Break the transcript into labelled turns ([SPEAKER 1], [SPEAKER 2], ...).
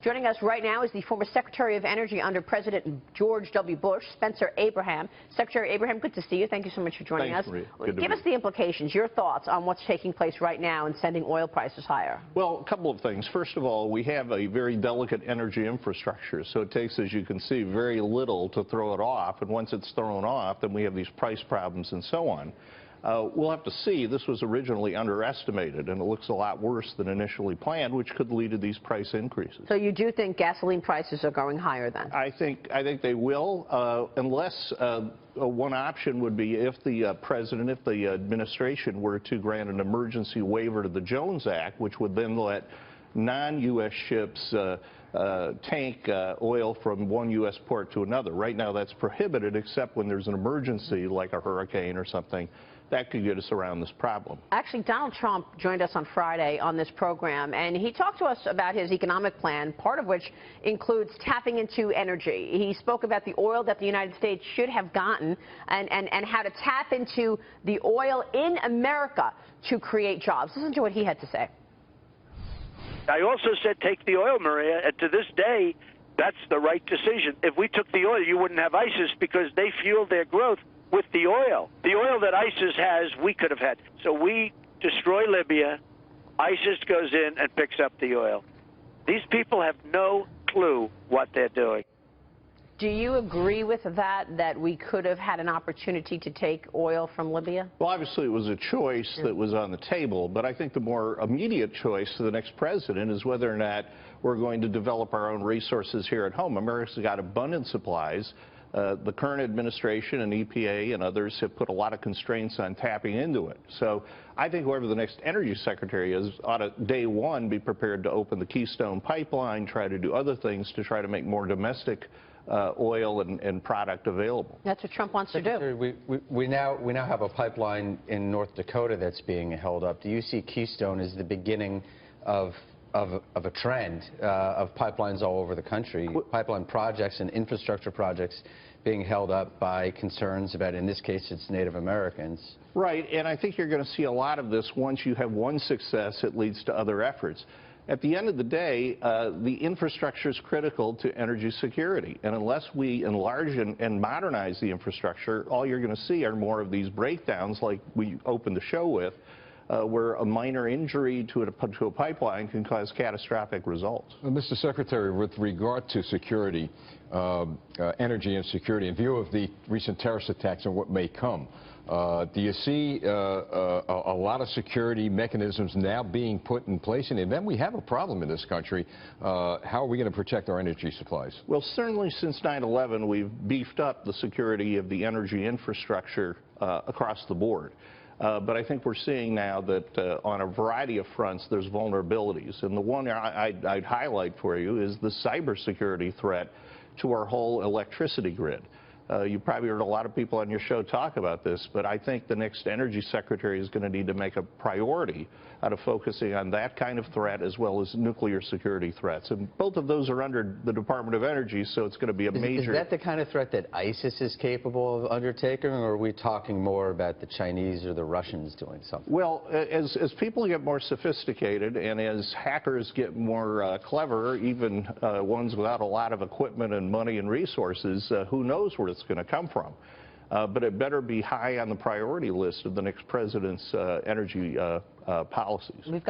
[SPEAKER 1] Joining us right now is the former Secretary of Energy under President George W. Bush, Spencer Abraham. Secretary Abraham, good to see you. Thank you so much for joining us. Give us the implications, your thoughts on what's taking place right now and sending oil prices higher.
[SPEAKER 2] Well, a couple of things. First of all, we have a very delicate energy infrastructure, so it takes, as you can see, very little to throw it off. And once it's thrown off, then we have these price problems and so on. We'll have to see. This was originally underestimated, and it looks a lot worse than initially planned, which could lead to these price increases.
[SPEAKER 1] So you do think gasoline prices are going higher then?
[SPEAKER 2] I think they will, unless one option would be if the president, if the administration were to grant an emergency waiver to the Jones Act, which would then let non-U.S. ships tank oil from one U.S. port to another. Right now that's prohibited except when there's an emergency like a hurricane or something. That could get us around this problem.
[SPEAKER 1] Actually, Donald Trump joined us on Friday on this program, and he talked to us about his economic plan, part of which includes tapping into energy. He spoke about the oil that the United States should have gotten and how to tap into the oil in America to create jobs. Listen to what he had to say.
[SPEAKER 3] I also said take the oil, Maria, and to this day, that's the right decision. If we took the oil, you wouldn't have ISIS because they fueled their growth with the oil. The oil that ISIS has, we could have had. So we destroy Libya, ISIS goes in and picks up the oil. These people have no clue what they're doing.
[SPEAKER 1] Do you agree with that we could have had an opportunity to take oil from Libya?
[SPEAKER 2] Well, obviously it was a choice that was on the table, but I think the more immediate choice for the next president is whether or not we're going to develop our own resources here at home. America's got abundant supplies. The current administration and EPA and others have put a lot of constraints on tapping into it. So I think whoever the next energy secretary is ought to, day one, be prepared to open the Keystone Pipeline, try to do other things to try to make more domestic oil and product available.
[SPEAKER 1] That's what Trump wants to do.
[SPEAKER 4] We now have a pipeline in North Dakota that's being held up. Do you see Keystone as the beginning of a trend of pipelines all over the country, pipeline projects and infrastructure projects being held up by concerns about, in this case, it's Native Americans?
[SPEAKER 2] Right, and I think you're going to see a lot of this. Once you have one success, it leads to other efforts. At the end of the day, the infrastructure is critical to energy security, and unless we enlarge and modernize the infrastructure, all you're going to see are more of these breakdowns like we opened the show with, where a minor injury to a pipeline can cause catastrophic results.
[SPEAKER 5] Mr. Secretary, with regard to security, energy and security, in view of the recent terrorist attacks and what may come, do you see a lot of security mechanisms now being put in place? And then we have a problem in this country. How are we going to protect our energy supplies?
[SPEAKER 2] Well, certainly since 9/11, we've beefed up the security of the energy infrastructure across the board. But I think we're seeing now that on a variety of fronts there's vulnerabilities. And the one I'd highlight for you is the cybersecurity threat to our whole electricity grid. You probably heard a lot of people on your show talk about this, but I think the next energy secretary is going to need to make a priority out of focusing on that kind of threat as well as nuclear security threats. And both of those are under the Department of Energy, so it's going to be a major...
[SPEAKER 4] Is that the kind of threat that ISIS is capable of undertaking, or are we talking more about the Chinese or the Russians doing something?
[SPEAKER 2] Well, as people get more sophisticated and as hackers get more clever, even ones without a lot of equipment and money and resources, who knows where it's going to come from. But it better be high on the priority list of the next president's energy policies.